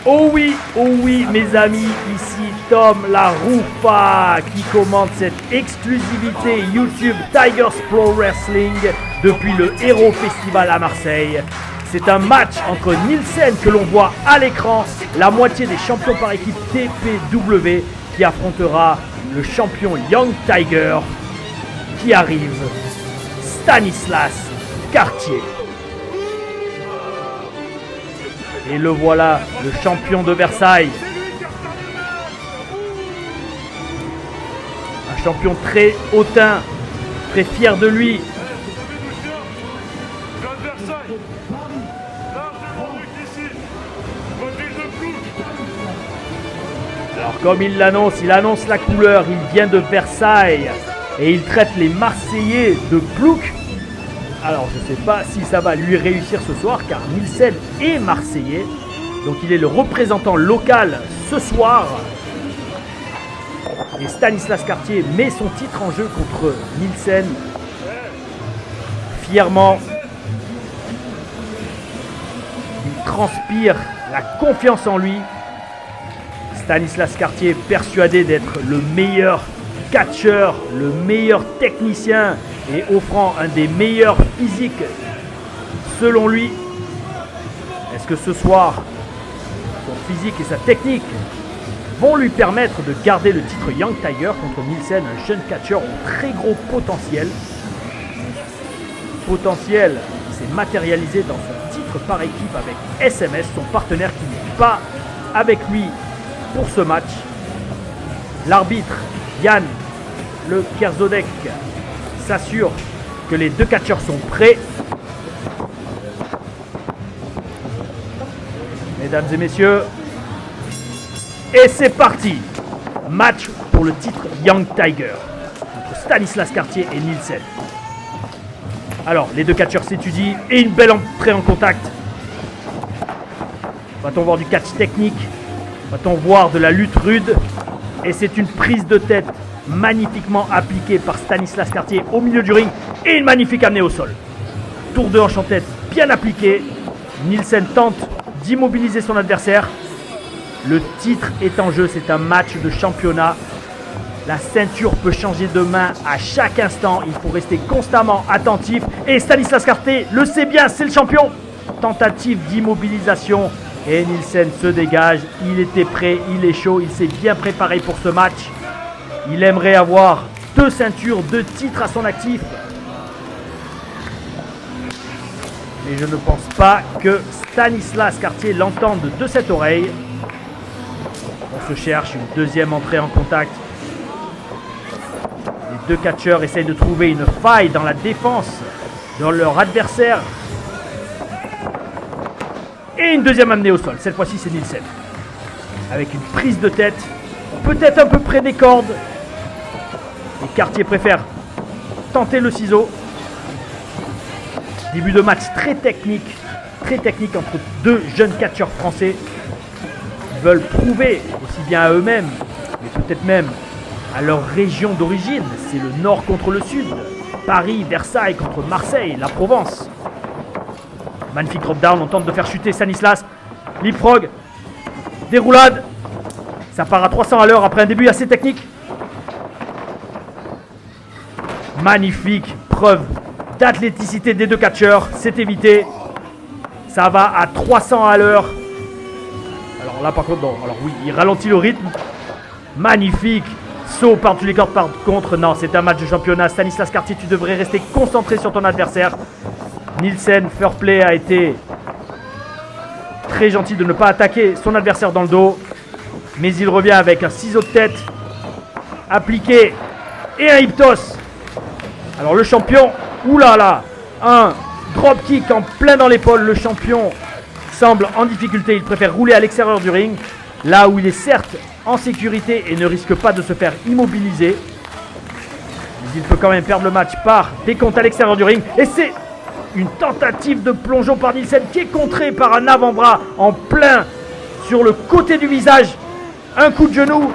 Oh oui, mes amis, ici Tom La Rufa qui commande cette exclusivité YouTube Tigers Pro Wrestling depuis le Hero Festival à Marseille. C'est un match entre Nielsen que l'on voit à l'écran, la moitié des champions par équipe TPW qui affrontera le champion Young Tiger qui arrive, Stanislas Cartier. Et le voilà, le champion de Versailles. Un champion très hautain, très fier de lui. Alors comme il annonce la couleur, il vient de Versailles et il traite les Marseillais de plouc. Alors je ne sais pas si ça va lui réussir ce soir car Nielsen est Marseillais. Donc il est le représentant local ce soir. Et Stanislas Cartier met son titre en jeu contre Nielsen. Fièrement. Il transpire la confiance en lui. Stanislas Cartier est persuadé d'être le meilleur catcheur, le meilleur technicien et offrant un des meilleurs physiques selon lui. Est-ce que ce soir, son physique et sa technique vont lui permettre de garder le titre Young Tiger contre Nielsen, un jeune catcheur au très gros potentiel. Potentiel s'est matérialisé dans son titre par équipe avec SMS, son partenaire qui n'est pas avec lui pour ce match. L'arbitre Yann Le Kerzodek s'assure que les deux catcheurs sont prêts. Mesdames et messieurs, et c'est parti. Match pour le titre Young Tiger entre Stanislas Cartier et Nielsen. Alors, les deux catcheurs s'étudient et une belle entrée en contact. Va-t-on voir du catch technique? Va-t-on voir de la lutte rude? Et c'est une prise de tête magnifiquement appliquée par Stanislas Cartier au milieu du ring et une magnifique amenée au sol. Tour de hanche en tête bien appliqué. Nielsen tente d'immobiliser son adversaire. Le titre est en jeu, c'est un match de championnat. La ceinture peut changer de main à chaque instant. Il faut rester constamment attentif. Et Stanislas Cartier le sait bien, c'est le champion. Tentative d'immobilisation. Et Nielsen se dégage. Il était prêt, il est chaud, il s'est bien préparé pour ce match. Il aimerait avoir 2 ceintures, 2 titres à son actif. Mais je ne pense pas que Stanislas Cartier l'entende de cette oreille. On se cherche une deuxième entrée en contact. Les deux catcheurs essayent de trouver une faille dans la défense de leur adversaire. Et une deuxième amenée au sol. Cette fois-ci, c'est Nielsen. Avec une prise de tête, peut-être un peu près des cordes. Et Cartier préfère tenter le ciseau. Début de match très technique entre deux jeunes catcheurs français. Ils veulent prouver aussi bien à eux-mêmes, mais peut-être même à leur région d'origine. C'est le nord contre le sud. Paris, Versailles contre Marseille, la Provence. Magnifique drop down, on tente de faire chuter Stanislas. Leapfrog. Déroulade. Ça part à 300 à l'heure après un début assez technique. Magnifique preuve d'athléticité des deux catcheurs. C'est évité. Ça va à 300 à l'heure. Alors là par contre, non. Alors oui, il ralentit le rythme. Magnifique. Saut par-dessus les cordes par contre. Non, c'est un match de championnat. Stanislas Cartier, tu devrais rester concentré sur ton adversaire. Nielsen, fair play, a été très gentil de ne pas attaquer son adversaire dans le dos. Mais il revient avec un ciseau de tête appliqué et un hip toss. Alors le champion, oulala, un drop kick en plein dans l'épaule. Le champion semble en difficulté, il préfère rouler à l'extérieur du ring. Là où il est certes en sécurité et ne risque pas de se faire immobiliser. Mais il peut quand même perdre le match par décompte à l'extérieur du ring. Et c'est une tentative de plongeon par Nielsen qui est contrée par un avant-bras en plein sur le côté du visage. Un coup de genou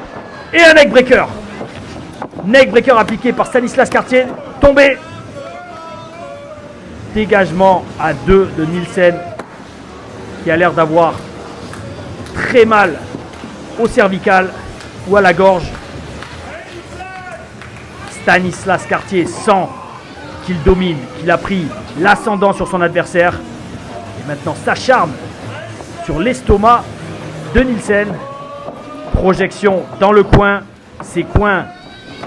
et un neckbreaker. Neckbreaker appliqué par Stanislas Cartier. Tombé. Dégagement à 2 de Nielsen qui a l'air d'avoir très mal au cervical ou à la gorge. Stanislas Cartier sent qu'il domine, qu'il a pris l'ascendant sur son adversaire. Et maintenant s'acharne sur l'estomac de Nielsen. Projection dans le coin, ces coins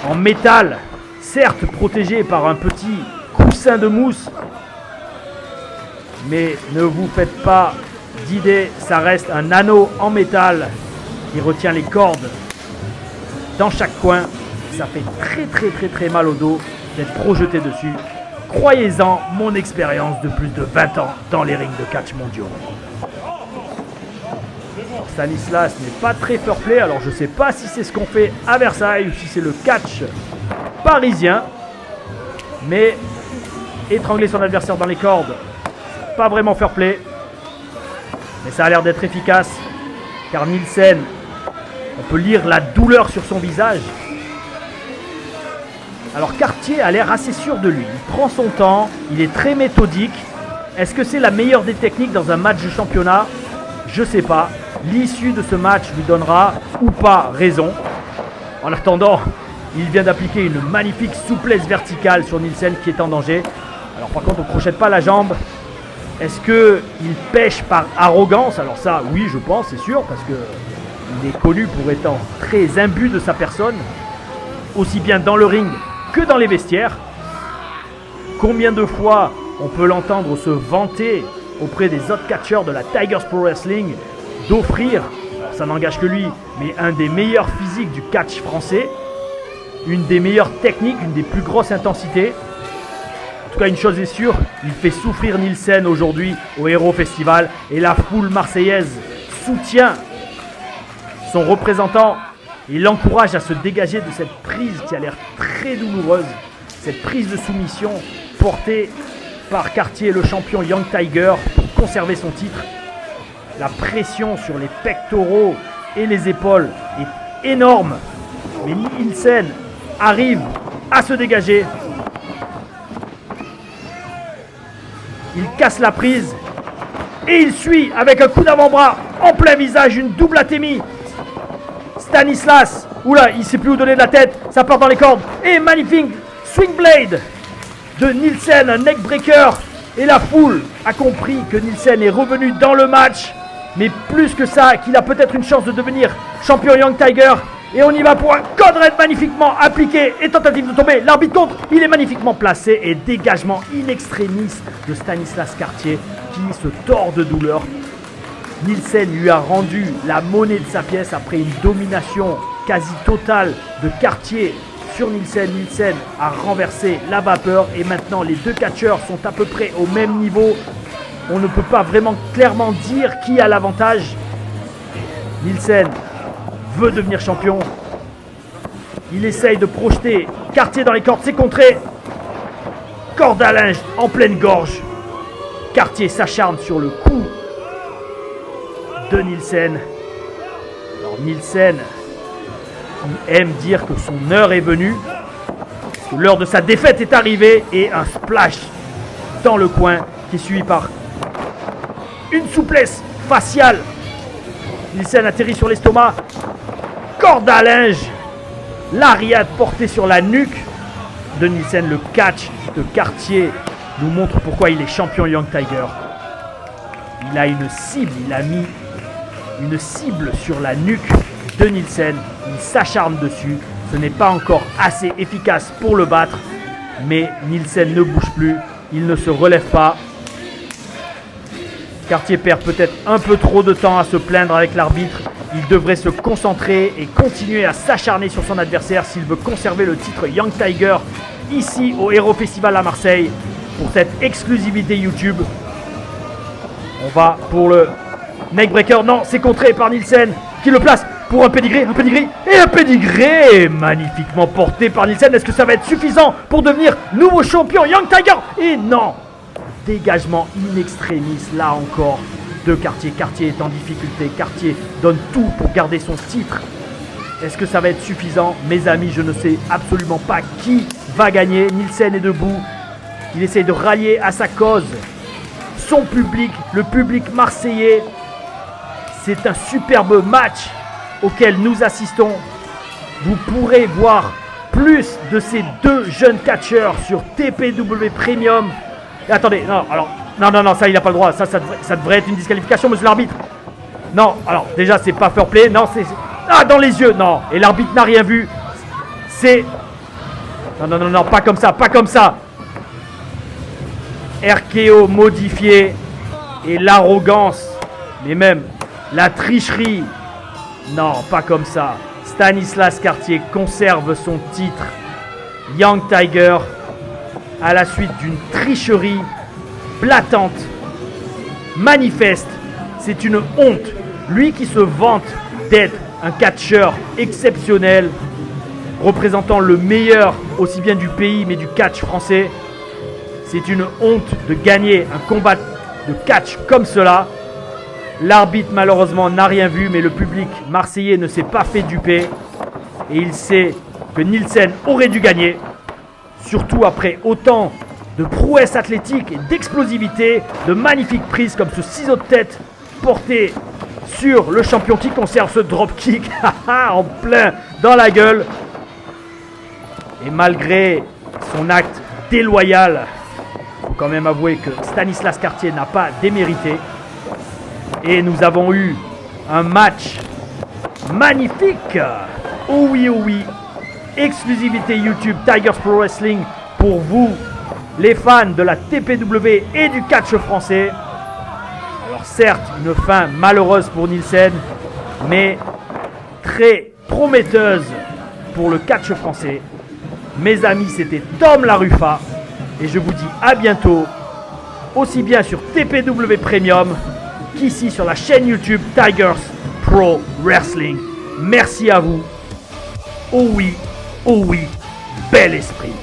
en métal, certes protégés par un petit coussin de mousse. Mais ne vous faites pas d'idée, ça reste un anneau en métal qui retient les cordes dans chaque coin. Ça fait très mal au dos d'être projeté dessus. Croyez-en, mon expérience de plus de 20 ans dans les rings de catch mondiaux. Alors, Stanislas n'est pas très fair play, alors je ne sais pas si c'est ce qu'on fait à Versailles ou si c'est le catch parisien. Mais étrangler son adversaire dans les cordes, pas vraiment fair play. Mais ça a l'air d'être efficace, car Nielsen, on peut lire la douleur sur son visage. Alors Cartier a l'air assez sûr de lui, il prend son temps, il est très méthodique. Est-ce que c'est la meilleure des techniques dans un match de championnat? Je sais pas. L'issue de ce match lui donnera ou pas raison. En attendant, il vient d'appliquer une magnifique souplesse verticale sur Nielsen qui est en danger. Alors par contre, on ne crochette pas la jambe. Est-ce qu'il pêche par arrogance? Alors ça, oui, je pense, c'est sûr, parce qu'il est connu pour étant très imbu de sa personne, aussi bien dans le ring que dans les vestiaires. Combien de fois on peut l'entendre se vanter auprès des autres catcheurs de la Tigers Pro Wrestling d'offrir, ça n'engage que lui, mais un des meilleurs physiques du catch français, une des meilleures techniques, une des plus grosses intensités. En tout cas, une chose est sûre, il fait souffrir Nielsen aujourd'hui au Hero Festival et la foule marseillaise soutient son représentant. Il l'encourage à se dégager de cette prise qui a l'air très douloureuse, cette prise de soumission portée par Cartier, le champion Young Tiger, pour conserver son titre. La pression sur les pectoraux et les épaules est énorme, mais Nielsen arrive à se dégager. Il casse la prise et il suit avec un coup d'avant-bras en plein visage, une double atémie. Stanislas, oula, il ne sait plus où donner de la tête, ça part dans les cordes. Et magnifique swing blade de Nielsen, un neckbreaker. Et la foule a compris que Nielsen est revenu dans le match. Mais plus que ça, qu'il a peut-être une chance de devenir champion Young Tiger. Et on y va pour un code red magnifiquement appliqué et tentative de tomber. L'arbitre contre, il est magnifiquement placé. Et dégagement in extremis de Stanislas Cartier qui se tord de douleur. Nielsen lui a rendu la monnaie de sa pièce après une domination quasi totale de Cartier sur Nielsen. Nielsen a renversé la vapeur et maintenant les deux catcheurs sont à peu près au même niveau. On ne peut pas vraiment clairement dire qui a l'avantage. Nielsen veut devenir champion. Il essaye de projeter Cartier dans les cordes, c'est contré. Corde à linge en pleine gorge. Cartier s'acharne sur le cou de Nielsen. Alors Nielsen, il aime dire que son heure est venue, que l'heure de sa défaite est arrivée, et un splash dans le coin qui est suivi par une souplesse faciale. Nielsen atterrit sur l'estomac, corde à linge, lariat porté sur la nuque de Nielsen. Le catch de Cartier nous montre pourquoi il est champion Young Tiger. Il a une cible, il a mis une cible sur la nuque de Nielsen. Il s'acharne dessus. Ce n'est pas encore assez efficace pour le battre, mais Nielsen ne bouge plus, il ne se relève pas. Cartier perd peut-être un peu trop de temps à se plaindre avec l'arbitre. Il devrait se concentrer et continuer à s'acharner sur son adversaire s'il veut conserver le titre Young Tiger ici au Hero Festival à Marseille pour cette exclusivité YouTube. On va pour le neckbreaker. Non, c'est contré par Nielsen qui le place pour un pédigré et un pédigré magnifiquement porté par Nielsen. Est-ce que ça va être suffisant pour devenir nouveau champion Young Tiger? Et non! Dégagement in extremis, là encore, de Cartier. Cartier est en difficulté. Cartier donne tout pour garder son titre. Est-ce que ça va être suffisant? Mes amis, je ne sais absolument pas qui va gagner. Nielsen est debout. Il essaye de rallier à sa cause son public, le public marseillais. c'est un superbe match auquel nous assistons. Vous pourrez voir plus de ces deux jeunes catcheurs sur TPW Premium. Et attendez, non, alors, non, ça il n'a pas le droit. Ça devrait être une disqualification, monsieur l'arbitre. Non, alors déjà c'est pas fair play. Non, c'est... Ah, dans les yeux, non. Et l'arbitre n'a rien vu. C'est... Non, pas comme ça, pas comme ça. RKO modifié. Et l'arrogance. Mais même la tricherie. Non, pas comme ça. Stanislas Cartier conserve son titre Young Tiger à la suite d'une tricherie blattante, manifeste. C'est une honte. Lui qui se vante d'être un catcheur exceptionnel, représentant le meilleur aussi bien du pays mais du catch français. C'est une honte de gagner un combat de catch comme cela. L'arbitre malheureusement n'a rien vu, mais le public marseillais ne s'est pas fait duper. Et il sait que Nielsen aurait dû gagner. Surtout après autant de prouesses athlétiques et d'explosivité, de magnifiques prises comme ce ciseau de tête porté sur le champion qui conserve ce dropkick en plein dans la gueule. Et malgré son acte déloyal, il faut quand même avouer que Stanislas Cartier n'a pas démérité. Et nous avons eu un match magnifique. Oh oui. Exclusivité YouTube Tigers Pro Wrestling pour vous, les fans de la TPW et du catch français. Alors certes, une fin malheureuse pour Nielsen, mais très prometteuse pour le catch français. Mes amis, c'était Tom Laruffa. Et je vous dis à bientôt, aussi bien sur TPW Premium qu'ici sur la chaîne YouTube Tigers Pro Wrestling. Merci à vous. Oh oui, bel esprit.